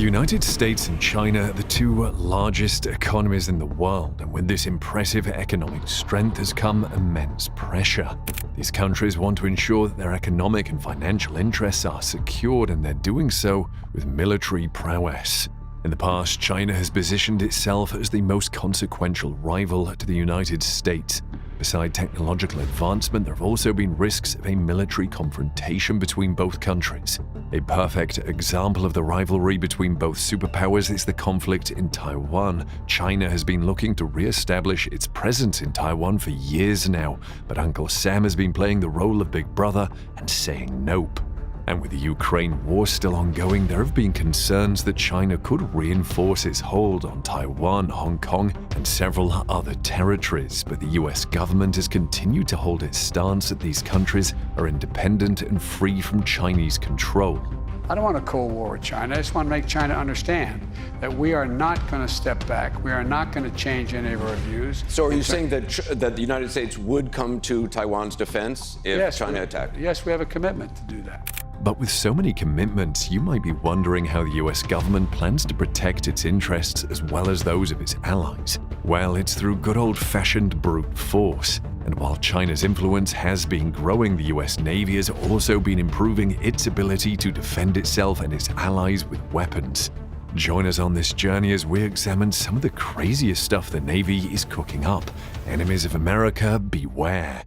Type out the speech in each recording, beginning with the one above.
United States and China are the two largest economies in the world, and with this impressive economic strength has come immense pressure. These countries want to ensure that their economic and financial interests are secured, and they're doing so with military prowess. In the past, China has positioned itself as the most consequential rival to the United States. Beside technological advancement, there have also been risks of a military confrontation between both countries. A perfect example of the rivalry between both superpowers is the conflict in Taiwan. China has been looking to re-establish its presence in Taiwan for years now, but Uncle Sam has been playing the role of big brother and saying nope. And with the Ukraine war still ongoing, there have been concerns that China could reinforce its hold on Taiwan, Hong Kong, and several other territories, but the US government has continued to hold its stance that these countries are independent and free from Chinese control. I don't want a Cold War with China. I just want to make China understand that we are not going to step back. We are not going to change any of our views. So are you saying that the United States would come to Taiwan's defense if China attacked? Yes, we have a commitment to do that. But with so many commitments, you might be wondering how the US government plans to protect its interests as well as those of its allies. Well, it's through good old-fashioned brute force. And while China's influence has been growing, the US Navy has also been improving its ability to defend itself and its allies with weapons. Join us on this journey as we examine some of the craziest stuff the Navy is cooking up. Enemies of America, beware.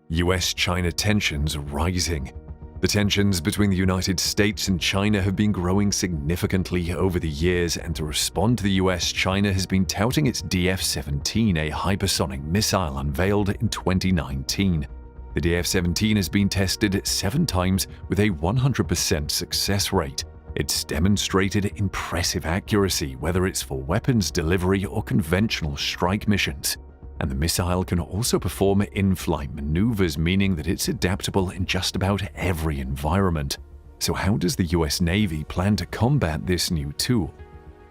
US-China tensions rising. The tensions between the United States and China have been growing significantly over the years, and to respond to the US, China has been touting its DF-17, a hypersonic missile unveiled in 2019. The DF-17 has been tested 7 times with a 100% success rate. It's demonstrated impressive accuracy, whether it's for weapons delivery or conventional strike missions. And the missile can also perform in-flight maneuvers, meaning that it's adaptable in just about every environment. So how does the US Navy plan to combat this new tool?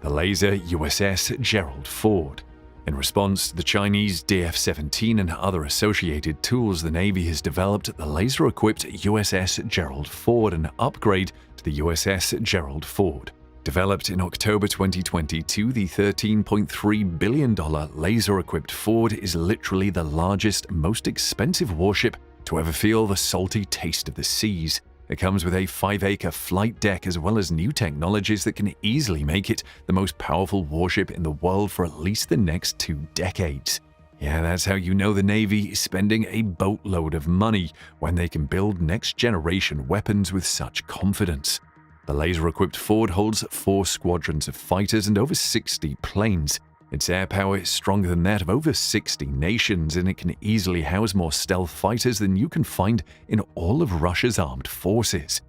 The laser USS Gerald Ford. In response to the Chinese DF-17 and other associated tools, the Navy has developed the laser-equipped USS Gerald Ford, an upgrade to the USS Gerald Ford. Developed in October 2022, the $13.3 billion laser-equipped Ford is literally the largest, most expensive warship to ever feel the salty taste of the seas. It comes with a 5-acre flight deck as well as new technologies that can easily make it the most powerful warship in the world for at least the next 2 decades. Yeah, that's how you know the Navy is spending a boatload of money when they can build next-generation weapons with such confidence. The laser-equipped Ford holds 4 squadrons of fighters and over 60 planes. Its air power is stronger than that of over 60 nations, and it can easily house more stealth fighters than you can find in all of Russia's armed forces.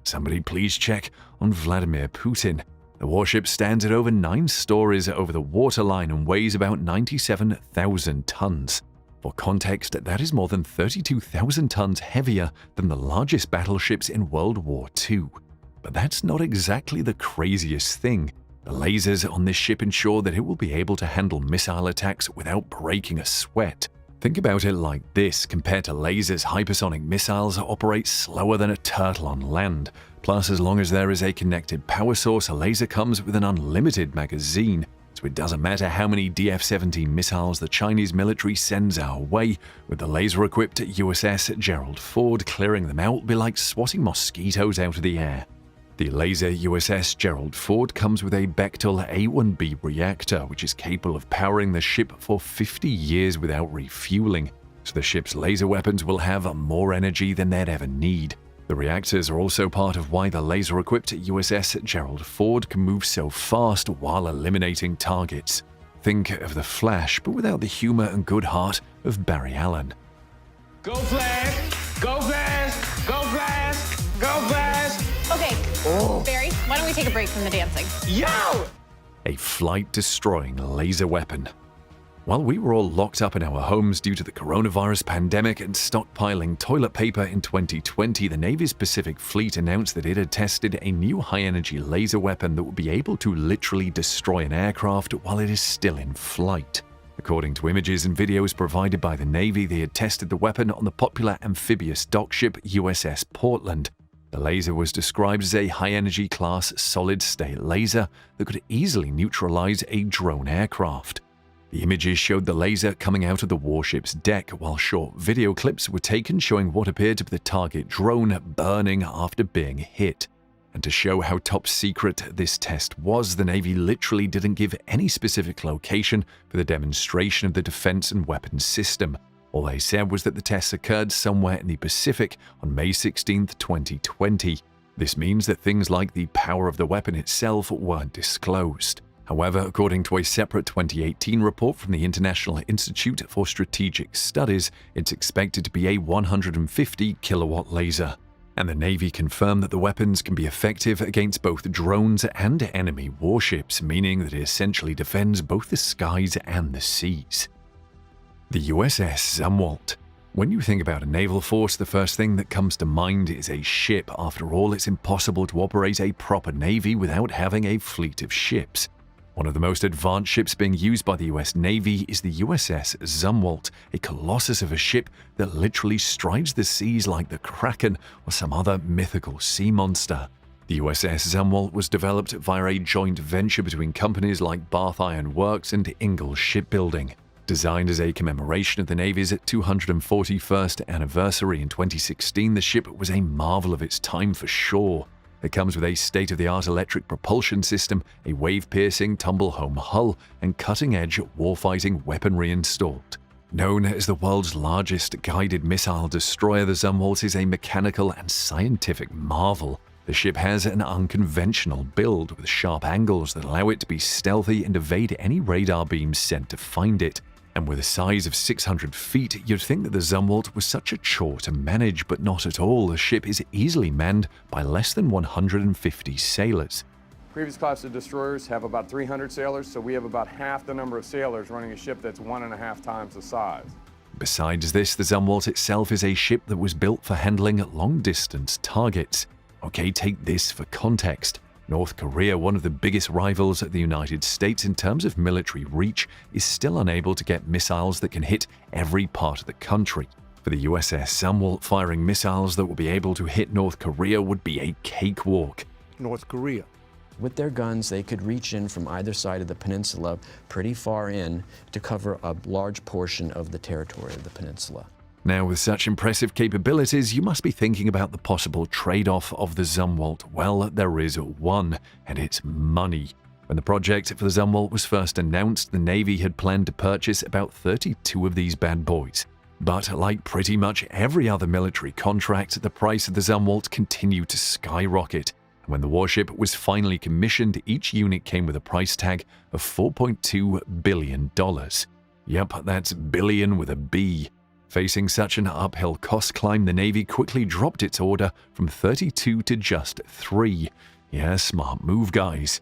Somebody please check on Vladimir Putin. The warship stands at over 9 stories over the waterline and weighs about 97,000 tons. For context, that is more than 32,000 tons heavier than the largest battleships in World War II. But that's not exactly the craziest thing. The lasers on this ship ensure that it will be able to handle missile attacks without breaking a sweat. Think about it like this: compared to lasers, hypersonic missiles operate slower than a turtle on land. Plus, as long as there is a connected power source, a laser comes with an unlimited magazine. So it doesn't matter how many DF-17 missiles the Chinese military sends our way, with the laser-equipped USS Gerald Ford, clearing them out will be like swatting mosquitoes out of the air. The laser USS Gerald Ford comes with a Bechtel A1B reactor, which is capable of powering the ship for 50 years without refueling, so the ship's laser weapons will have more energy than they'd ever need. The reactors are also part of why the laser-equipped USS Gerald Ford can move so fast while eliminating targets. Think of The Flash, but without the humor and good heart of Barry Allen. Go Flash! Go Flash! Go Flash! Go Flash! Okay, Barry, why don't we take a break from the dancing? Yo! A flight-destroying laser weapon. While we were all locked up in our homes due to the coronavirus pandemic and stockpiling toilet paper in 2020, the Navy's Pacific Fleet announced that it had tested a new high-energy laser weapon that would be able to literally destroy an aircraft while it is still in flight. According to images and videos provided by the Navy, they had tested the weapon on the popular amphibious dock ship USS Portland. The laser was described as a high-energy class solid-state laser that could easily neutralize a drone aircraft. The images showed the laser coming out of the warship's deck, while short video clips were taken showing what appeared to be the target drone burning after being hit. And to show how top secret this test was, the Navy literally didn't give any specific location for the demonstration of the defense and weapons system. All they said was that the tests occurred somewhere in the Pacific on May 16, 2020. This means that things like the power of the weapon itself weren't disclosed. However, according to a separate 2018 report from the International Institute for Strategic Studies, it's expected to be a 150 kilowatt laser. And the Navy confirmed that the weapons can be effective against both drones and enemy warships, meaning that it essentially defends both the skies and the seas. The USS Zumwalt. When you think about a naval force, the first thing that comes to mind is a ship. After all, it's impossible to operate a proper navy without having a fleet of ships. One of the most advanced ships being used by the US Navy is the USS Zumwalt, a colossus of a ship that literally strides the seas like the Kraken or some other mythical sea monster. The USS Zumwalt was developed via a joint venture between companies like Bath Iron Works and Ingalls Shipbuilding. Designed as a commemoration of the Navy's 241st anniversary in 2016, the ship was a marvel of its time for sure. It comes with a state-of-the-art electric propulsion system, a wave-piercing tumble-home hull, and cutting-edge warfighting weaponry installed. Known as the world's largest guided missile destroyer, the Zumwalt is a mechanical and scientific marvel. The ship has an unconventional build with sharp angles that allow it to be stealthy and evade any radar beams sent to find it. And with a size of 600 feet, you'd think that the Zumwalt was such a chore to manage, but not at all. The ship is easily manned by less than 150 sailors. Previous class of destroyers have about 300 sailors, so we have about half the number of sailors running a ship that's 1.5 times the size. Besides this, the Zumwalt itself is a ship that was built for handling long-distance targets. Okay, take this for context. North Korea, one of the biggest rivals of the United States in terms of military reach, is still unable to get missiles that can hit every part of the country. For the USS Zumwalt, firing missiles that will be able to hit North Korea would be a cakewalk. North Korea. With their guns, they could reach in from either side of the peninsula pretty far in to cover a large portion of the territory of the peninsula. Now, with such impressive capabilities, you must be thinking about the possible trade-off of the Zumwalt. Well, there is one, and it's money. When the project for the Zumwalt was first announced, the Navy had planned to purchase about 32 of these bad boys. But like pretty much every other military contract, the price of the Zumwalt continued to skyrocket. And when the warship was finally commissioned, each unit came with a price tag of $4.2 billion. Yep, that's billion with a B. Facing such an uphill cost climb, the Navy quickly dropped its order from 32 to just 3. Yeah, smart move, guys.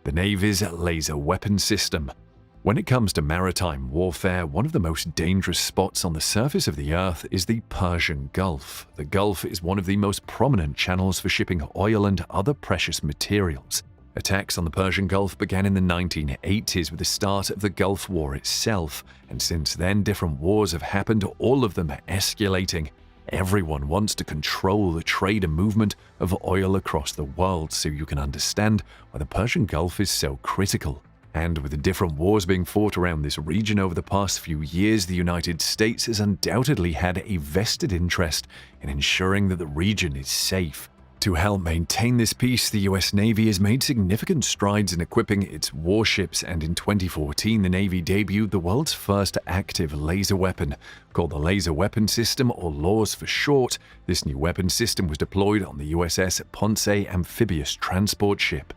The Navy's laser weapon system. When it comes to maritime warfare, one of the most dangerous spots on the surface of the Earth is the Persian Gulf. The Gulf is one of the most prominent channels for shipping oil and other precious materials. Attacks on the Persian Gulf began in the 1980s with the start of the Gulf War itself, and since then different wars have happened, all of them escalating. Everyone wants to control the trade and movement of oil across the world, so you can understand why the Persian Gulf is so critical. And with the different wars being fought around this region over the past few years, the United States has undoubtedly had a vested interest in ensuring that the region is safe. To help maintain this peace, the US Navy has made significant strides in equipping its warships, and in 2014 the Navy debuted the world's first active laser weapon. Called the Laser Weapon System, or LAWS for short, this new weapon system was deployed on the USS Ponce amphibious transport ship.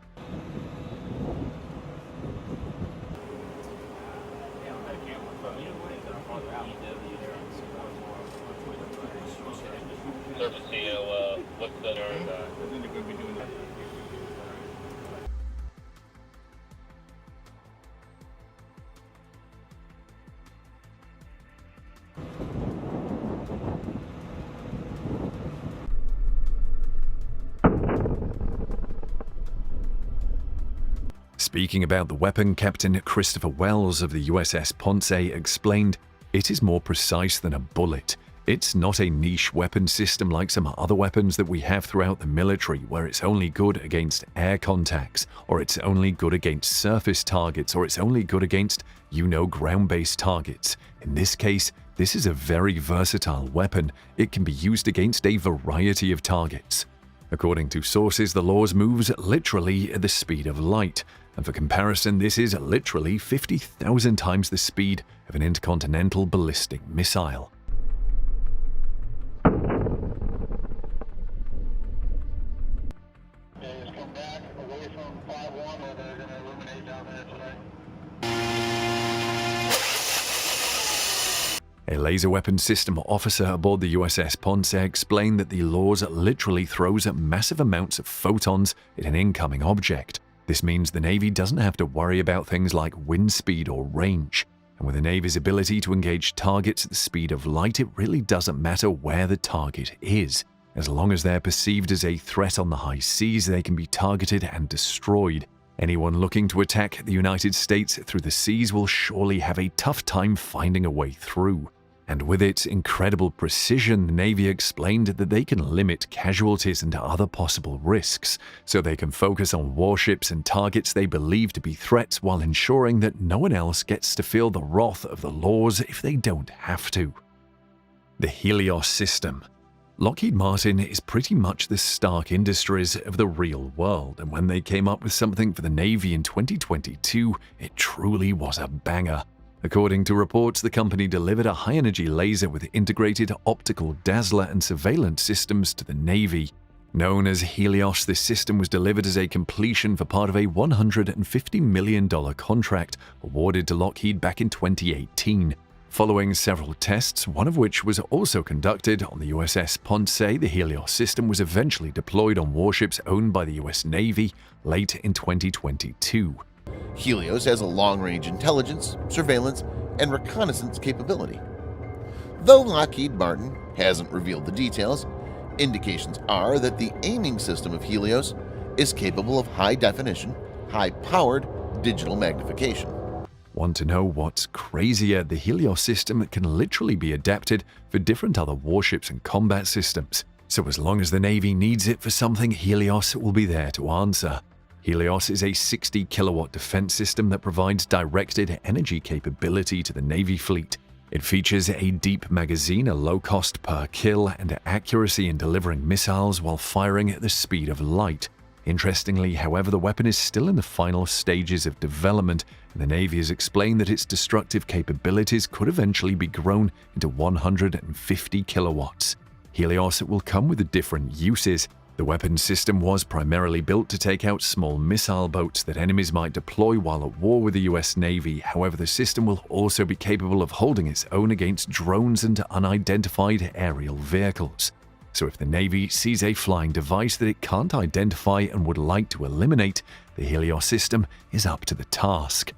Speaking about the weapon, Captain Christopher Wells of the USS Ponce explained, "It is more precise than a bullet. It's not a niche weapon system like some other weapons that we have throughout the military, where it's only good against air contacts, or it's only good against surface targets, or it's only good against, ground-based targets. In this case, this is a very versatile weapon. It can be used against a variety of targets. According to sources, the LAWS moves literally at the speed of light, and for comparison, this is literally 50,000 times the speed of an intercontinental ballistic missile. A laser weapons system officer aboard the USS Ponce explained that the LAWS literally throws massive amounts of photons at an incoming object. This means the Navy doesn't have to worry about things like wind speed or range. And with the Navy's ability to engage targets at the speed of light, it really doesn't matter where the target is. As long as they're perceived as a threat on the high seas, they can be targeted and destroyed. Anyone looking to attack the United States through the seas will surely have a tough time finding a way through. And with its incredible precision, the Navy explained that they can limit casualties and other possible risks, so they can focus on warships and targets they believe to be threats while ensuring that no one else gets to feel the wrath of the LAWS if they don't have to. The Helios system. Lockheed Martin is pretty much the Stark Industries of the real world, and when they came up with something for the Navy in 2022, it truly was a banger. According to reports, the company delivered a high-energy laser with integrated optical dazzler and surveillance systems to the Navy. Known as Helios, this system was delivered as a completion for part of a $150 million contract awarded to Lockheed back in 2018. Following several tests, one of which was also conducted on the USS Ponce, the Helios system was eventually deployed on warships owned by the US Navy late in 2022. Helios has a long-range intelligence, surveillance, and reconnaissance capability. Though Lockheed Martin hasn't revealed the details, indications are that the aiming system of Helios is capable of high-definition, high-powered digital magnification. Want to know what's crazier? The Helios system can literally be adapted for different other warships and combat systems. So as long as the Navy needs it for something, Helios will be there to answer. Helios is a 60-kilowatt defense system that provides directed energy capability to the Navy fleet. It features a deep magazine, a low cost per kill, and accuracy in delivering missiles while firing at the speed of light. Interestingly, however, the weapon is still in the final stages of development, and the Navy has explained that its destructive capabilities could eventually be grown into 150 kilowatts. Helios will come with different uses. The weapon system was primarily built to take out small missile boats that enemies might deploy while at war with the US Navy. However, the system will also be capable of holding its own against drones and unidentified aerial vehicles. So if the Navy sees a flying device that it can't identify and would like to eliminate, the Helios system is up to the task.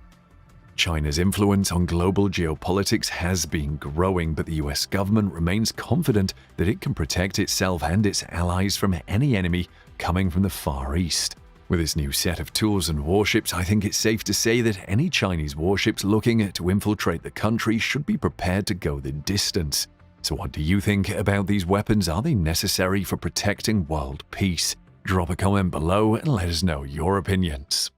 China's influence on global geopolitics has been growing, but the US government remains confident that it can protect itself and its allies from any enemy coming from the Far East. With its new set of tools and warships, I think it's safe to say that any Chinese warships looking to infiltrate the country should be prepared to go the distance. So what do you think about these weapons? Are they necessary for protecting world peace? Drop a comment below and let us know your opinions.